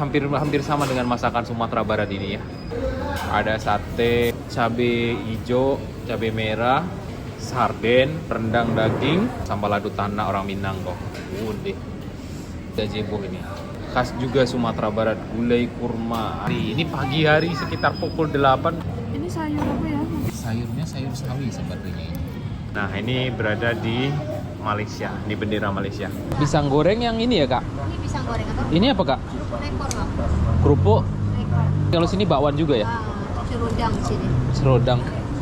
Hampir sama dengan masakan Sumatera Barat ini ya. Ada sate, cabai hijau, cabai merah, sarden, rendang daging, sambal ladu tanah orang Minang kok. Udah. Gazebo ini. Khas juga Sumatera Barat, gulai kurma. Ini pagi hari sekitar pukul 8. Ini sayur apa ya? Sayurnya sayur sawi sepertinya ini. Nah, ini berada di Malaysia, di bendera Malaysia. Pisang goreng yang ini ya, Kak? Ini pisang goreng atau Ini apa, Kak? ekor lah. Kerupuk. Ekor. Kalau sini bakwan juga ya? Serudang di sini. Serodang.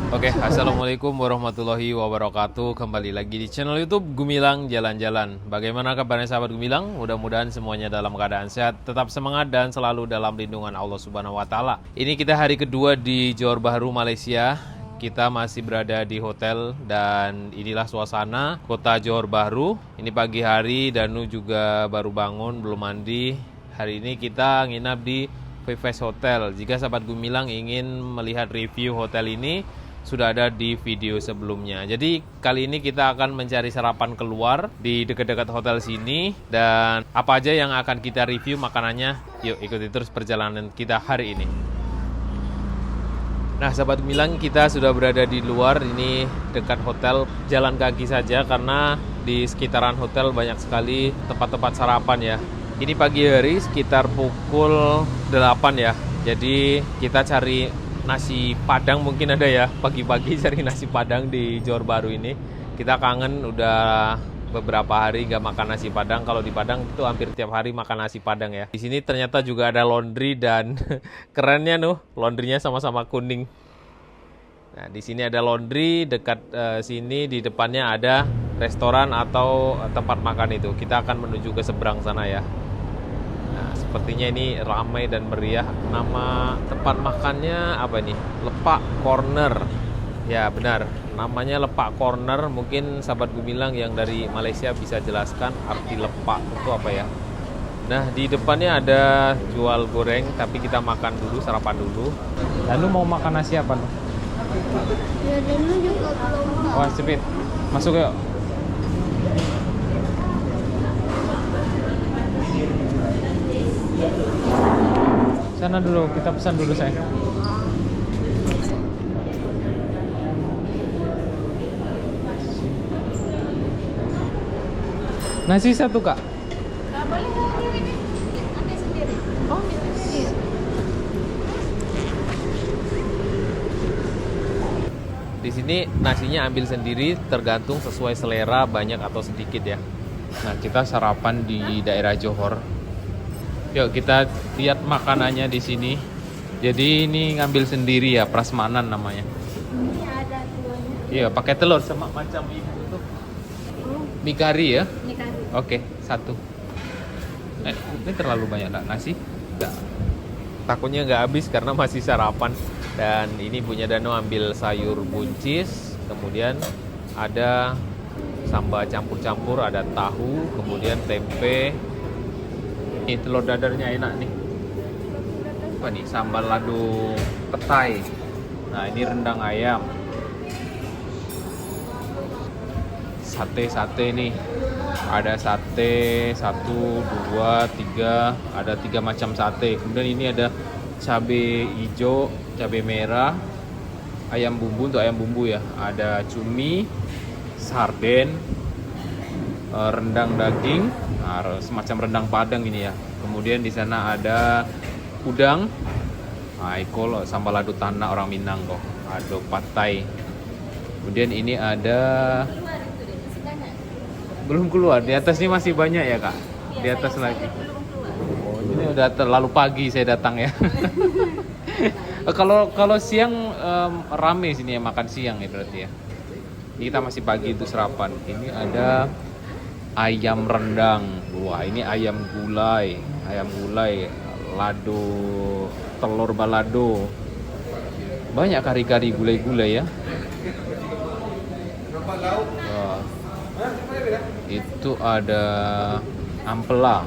Oke, assalamualaikum warahmatullahi wabarakatuh. Kembali lagi di channel YouTube Gumilang Jalan-Jalan. Bagaimana kabarnya sahabat Gumilang? Mudah-mudahan semuanya dalam keadaan sehat, tetap semangat dan selalu dalam lindungan Allah Subhanahu Wa Taala. Ini kita hari kedua di Johor Bahru, Malaysia. Kita masih berada di hotel dan inilah suasana kota Johor Bahru. Ini pagi hari, Danu juga baru bangun, belum mandi. Hari ini kita nginap di Vivest Hotel. Jika sahabat Gumilang ingin melihat review hotel ini, sudah ada di video sebelumnya. Jadi kali ini kita akan mencari sarapan keluar di dekat-dekat hotel sini. Dan apa aja yang akan kita review makanannya, yuk ikuti terus perjalanan kita hari ini. Nah sahabat Gumilang, kita sudah berada di luar. Ini dekat hotel, jalan kaki saja karena di sekitaran hotel banyak sekali tempat-tempat sarapan ya. Ini pagi hari sekitar pukul 8 ya. Jadi kita cari nasi padang, mungkin ada ya pagi-pagi cari nasi padang di Johor Bahru ini. Kita kangen, udah beberapa hari gak makan nasi padang. Kalau di Padang itu hampir tiap hari makan nasi padang ya. Di sini ternyata juga ada laundry dan kerennya laundrynya sama-sama kuning. Nah, di sini ada laundry, dekat sini di depannya ada restoran atau tempat makan itu. Kita akan menuju ke seberang sana ya. Nah, sepertinya ini ramai dan meriah. Nama tempat makannya apa ini? Lepak Corner. Ya benar, namanya Lepak Corner. Mungkin sahabat Gumilang yang dari Malaysia bisa jelaskan arti lepak itu apa ya. Nah, di depannya ada jual goreng, tapi kita makan dulu, sarapan dulu. Lalu mau makan nasi apa? Ya, Danu juga belum. Wah, sipit. Masuk yuk. Sana dulu, kita pesan dulu sayang. Nasi satu kak. Nggak boleh ini. Ambil sendiri. Oh, iya. Di sini nasinya ambil sendiri, tergantung sesuai selera, banyak atau sedikit ya. Nah, kita sarapan di daerah Johor. Yuk kita lihat makanannya di sini. Jadi ini ngambil sendiri ya, prasmanan namanya. Ini ada telurnya. Iya, pakai telur sama macam ibu tuh. Oh, Mie kari ya. ini kari. Oke, satu. Ini terlalu banyak nggak nasi? Nggak. Takutnya nggak habis karena masih sarapan. Dan ini punya Danu ambil sayur buncis, kemudian ada sambal campur-campur, ada tahu, kemudian tempe. Ini telur dadarnya enak nih. Apa nih? Sambal ladu petai. Nah, ini rendang ayam. Sate nih. Ada sate 1, 2, 3, ada 3 macam sate. Kemudian ini ada cabai hijau, cabai merah, ayam bumbu untuk ayam bumbu ya. Ada cumi, sarden, rendang daging, semacam rendang Padang ini ya. Kemudian di sana ada udang, ikol sambal ladu tanah orang Minang kok. Ada patai. Kemudian ini ada belum keluar, di atas ini masih banyak ya kak? Di atas lagi. Oh, ini udah terlalu pagi saya datang ya. Kalau siang rame sini ya, makan siang ya berarti ya. Ini kita masih pagi itu sarapan. Ini ada ayam rendang. Wah, ini ayam gulai, lado, telur balado. Banyak kari-kari gulai-gulai ya. Wah. Itu ada ampela.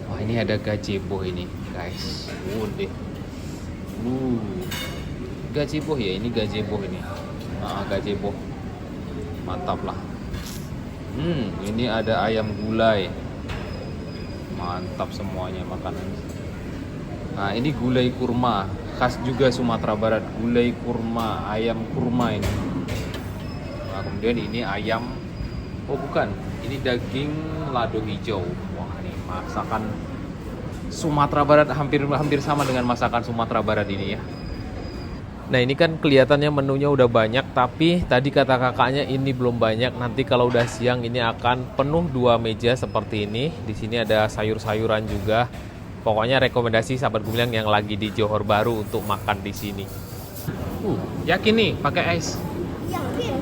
Wah, ini ada gazebo ini, guys. Deh. Gazebo ya, ini gazebo ini. Gazebo. Mantap lah. Ini ada ayam gulai. Mantap semuanya makanan. Nah ini gulai kurma, khas juga Sumatera Barat. Gulai kurma, ayam kurma ini. Nah kemudian ini ayam, oh bukan, ini daging lado hijau. Wah ini masakan Sumatera Barat, hampir sama dengan masakan Sumatera Barat ini ya. Nah ini kan kelihatannya menunya udah banyak, tapi tadi kata kakaknya ini belum banyak. Nanti kalau udah siang ini akan penuh 2 meja seperti ini. Di sini ada sayur-sayuran juga. Pokoknya rekomendasi sahabat Gumilang yang lagi di Johor Bahru untuk makan di sini. Yakin nih pakai es? Yakin.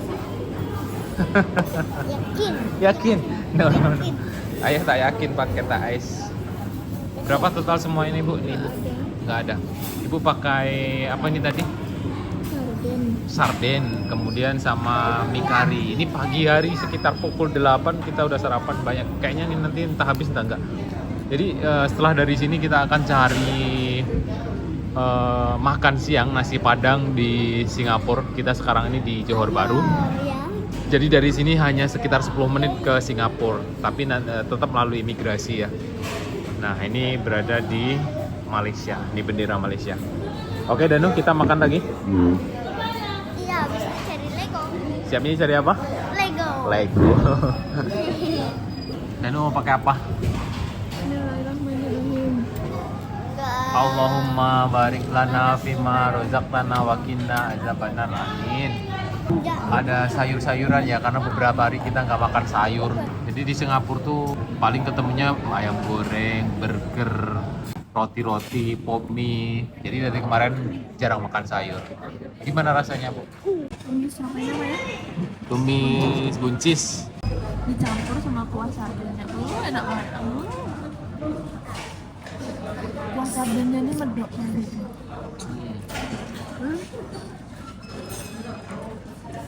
Yakin. Yakin? No. Ayah tak yakin pakai tak es. Berapa total semua ini Bu? Ini Bu? Nggak ada. Ibu pakai apa ini tadi? Sarden, kemudian sama mie kari. Ini pagi hari sekitar pukul 8 kita udah sarapan banyak. Kayaknya ini nanti entah habis entah enggak. Jadi setelah dari sini kita akan cari makan siang nasi padang di Singapura. Kita sekarang ini di Johor Bahru. Jadi dari sini hanya sekitar 10 menit ke Singapura, tapi tetap melalui imigrasi ya. Nah ini berada di Malaysia, ini bendera Malaysia. Oke Danu, kita makan lagi. Iya, bisa cari Lego. Siap ini cari apa? Lego. Lego. Danu mau pakai apa? Allahumma barik lana fima rozaqtana wa qina azabannar. Amin. Ada sayur-sayuran ya, karena beberapa hari kita nggak makan sayur. Jadi di Singapura tuh paling ketemunya ayam goreng, burger, roti-roti, pop mie. Jadi dari kemarin jarang makan sayur. Gimana rasanya Bu? Tumis apa ya? Tumis buncis. Dicampur sama kuah sardennya. Enak banget. Kuah sardennya ini medok banget.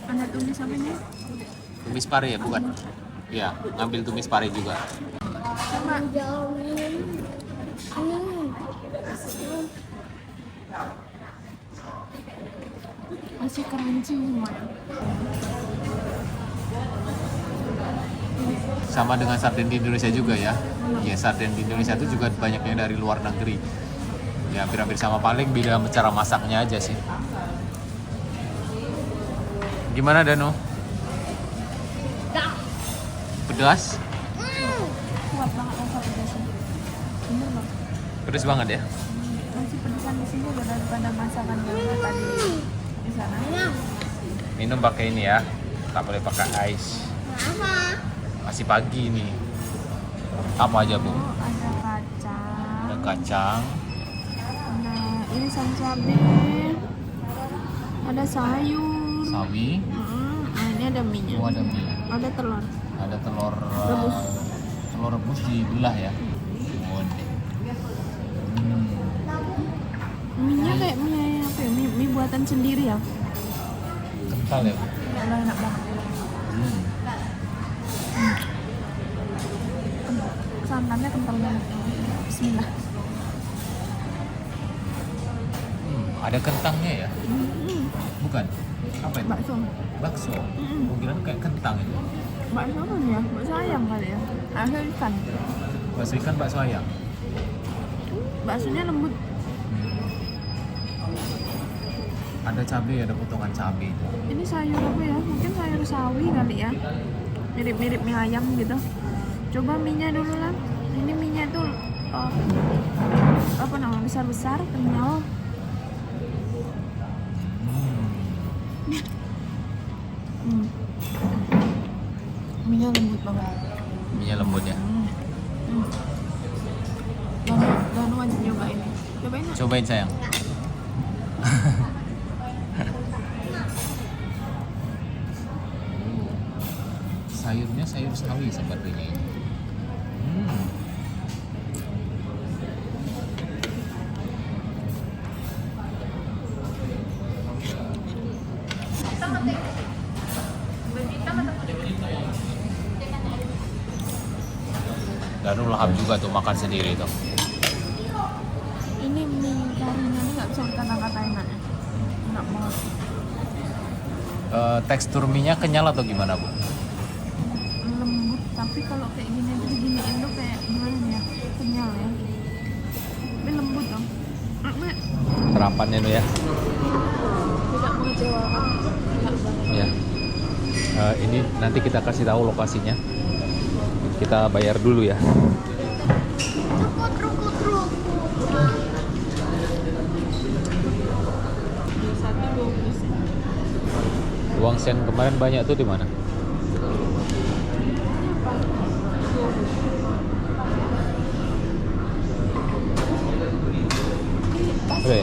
Ada tumis apa ini? Tumis pare ya bukan? Ya, ngambil tumis pare juga. Sama masih crunchy semuanya. Sama dengan sarden di Indonesia juga ya. Ya, sarden di Indonesia itu juga banyaknya dari luar negeri. Ya, hampir-hampir sama, paling beda cara masaknya aja sih. Gimana Danu? Pedas? Kuat banget rasa pedasnya. Bener banget. Pedas banget ya? Masih pedesan di sini udah daripada masakan yang tadi di sana. Minum pakai ini ya. Tak boleh pakai ice. Masih pagi nih. Apa aja Bu? Oh, ada kacang. Ada kacang. Nah, ini cabai. Ada sayur. Sawi. Nah, ini ada mie-nya. Oh, ada mie. Ada telur. Ada telur Rebus. telur rebus dibelah ya. Mie-nya kayak mie apa ya? Mie buatan sendiri ya. Kental ya. Enak banget. Santannya kental banget. Bismillah. Ada kentangnya ya? Bukan? Apa itu? Bakso. Bakso. Gue kira kayak kentang itu. Bakso apa ya? Bakso ayam kali ya. Bakso ikan. Bakso ikan, bakso ayam. Baksonya lembut. Ada cabai, ada potongan cabai. Ini sayur apa ya? Mungkin sayur sawi kali ya. Mirip-mirip mie ayam gitu. Coba mie-nya dulu lah. Ini mie-nya tuh apa namanya? Besar-besar, kenyal. Mie-nya lembut banget. Mie lembut ya. Dan wajib nyobain ini. Cobain nggak? Cobain sayang. Sayurnya sayur sawi sepertinya ini. Dan lahap juga tuh makan sendiri tuh. Ini mie karinya ini nggak bisa dikata-katain enak. Enak banget. Tekstur mie-nya kenyal atau gimana Bu? Lembut, tapi kalau kayak gini tuh diginiin tuh kayak gimana ya? kenyal ya. Tapi lembut dong. Mak, Sarapannya tuh ya. tidak mengecewakan. Enak banget. Ya. Ini nanti kita kasih tahu lokasinya. Kita bayar dulu ya. Satu 20 sen. Uang sen kemarin banyak tuh di mana? Oke.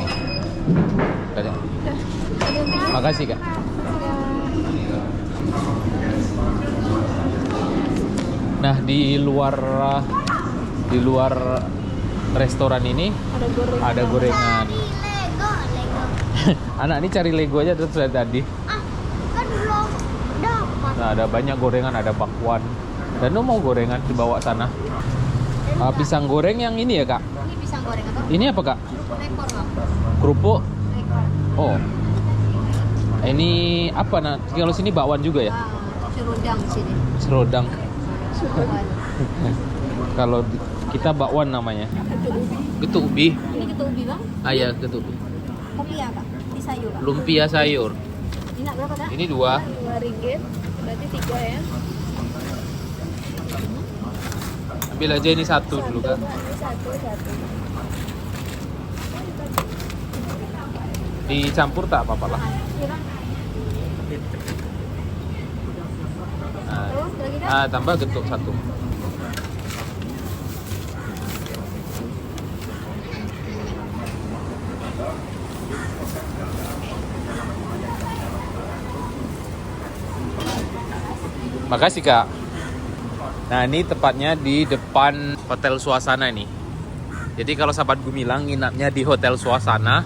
Makasih Kak. Nah, di luar restoran ini ada gorengan. Anak ini cari Lego aja terus dari tadi. Kan belum dapat. Nah, ada banyak gorengan, ada bakwan. Dan lu mau gorengan dibawa sana. Pisang goreng yang ini ya, Kak? Ini pisang goreng atau Ini apa, Kak? ekor nggak? Kerupuk. Ekor. Oh. Ini apa nah? Kalau sini bakwan juga ya? Serudang sini. Serodang. Serudang. Kalau kita bakwan namanya. Getuk ubi. Ini ketua ubi bang. Iya, getuk ubi. Kopi ya kak? Di sayur kak? Lumpia sayur. Ini nak berapa kak? Ini 2. 2 ringgit. Berarti 3 ya. Ambil aja ini 1 dulu, Kak. Ini satu. Dicampur tak apa-apa lah. Kira. Nah, Terus lagi kak? tambah getuk 1. Makasih Kak. Nah ini tepatnya di depan Hotel Suasana nih. Jadi kalau sahabat Gumilang nginapnya di Hotel Suasana,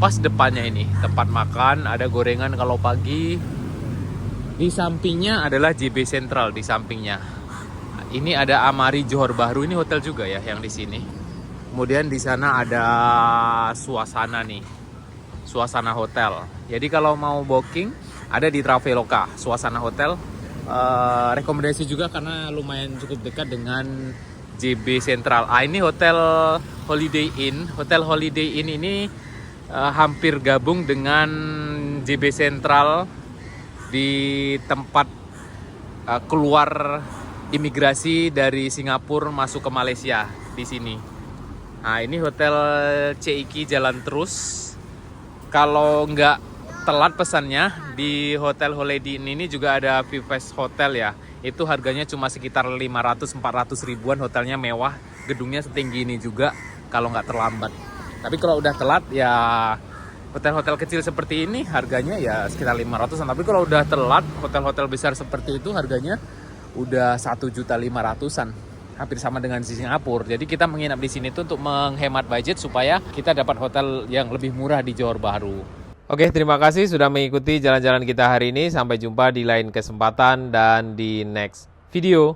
pas depannya ini tempat makan, ada gorengan kalau pagi. Di sampingnya adalah JB Sentral di sampingnya. Ini ada Amari Johor Bahru, ini hotel juga ya yang di sini. Kemudian di sana ada Suasana nih, Suasana Hotel. Jadi kalau mau booking ada di Traveloka, Suasana Hotel. Rekomendasi juga karena lumayan cukup dekat dengan JB Sentral. Ini Hotel Holiday Inn. Hotel Holiday Inn ini hampir gabung dengan JB Sentral di tempat keluar imigrasi dari Singapura masuk ke Malaysia di sini. Nah, ini Hotel CIK jalan terus. Kalau nggak telat pesannya di Hotel Holiday Inn ini juga ada Vives Hotel ya. Itu harganya cuma sekitar 500-400 ribuan, hotelnya mewah, gedungnya setinggi ini juga kalau nggak terlambat. Tapi kalau udah telat ya hotel-hotel kecil seperti ini harganya ya sekitar 500-an. Tapi kalau udah telat hotel-hotel besar seperti itu harganya udah 1.500.000-an. Hampir sama dengan di Singapura. Jadi kita menginap di sini tuh untuk menghemat budget supaya kita dapat hotel yang lebih murah di Johor Bahru. Oke, terima kasih sudah mengikuti jalan-jalan kita hari ini. Sampai jumpa di lain kesempatan dan di next video.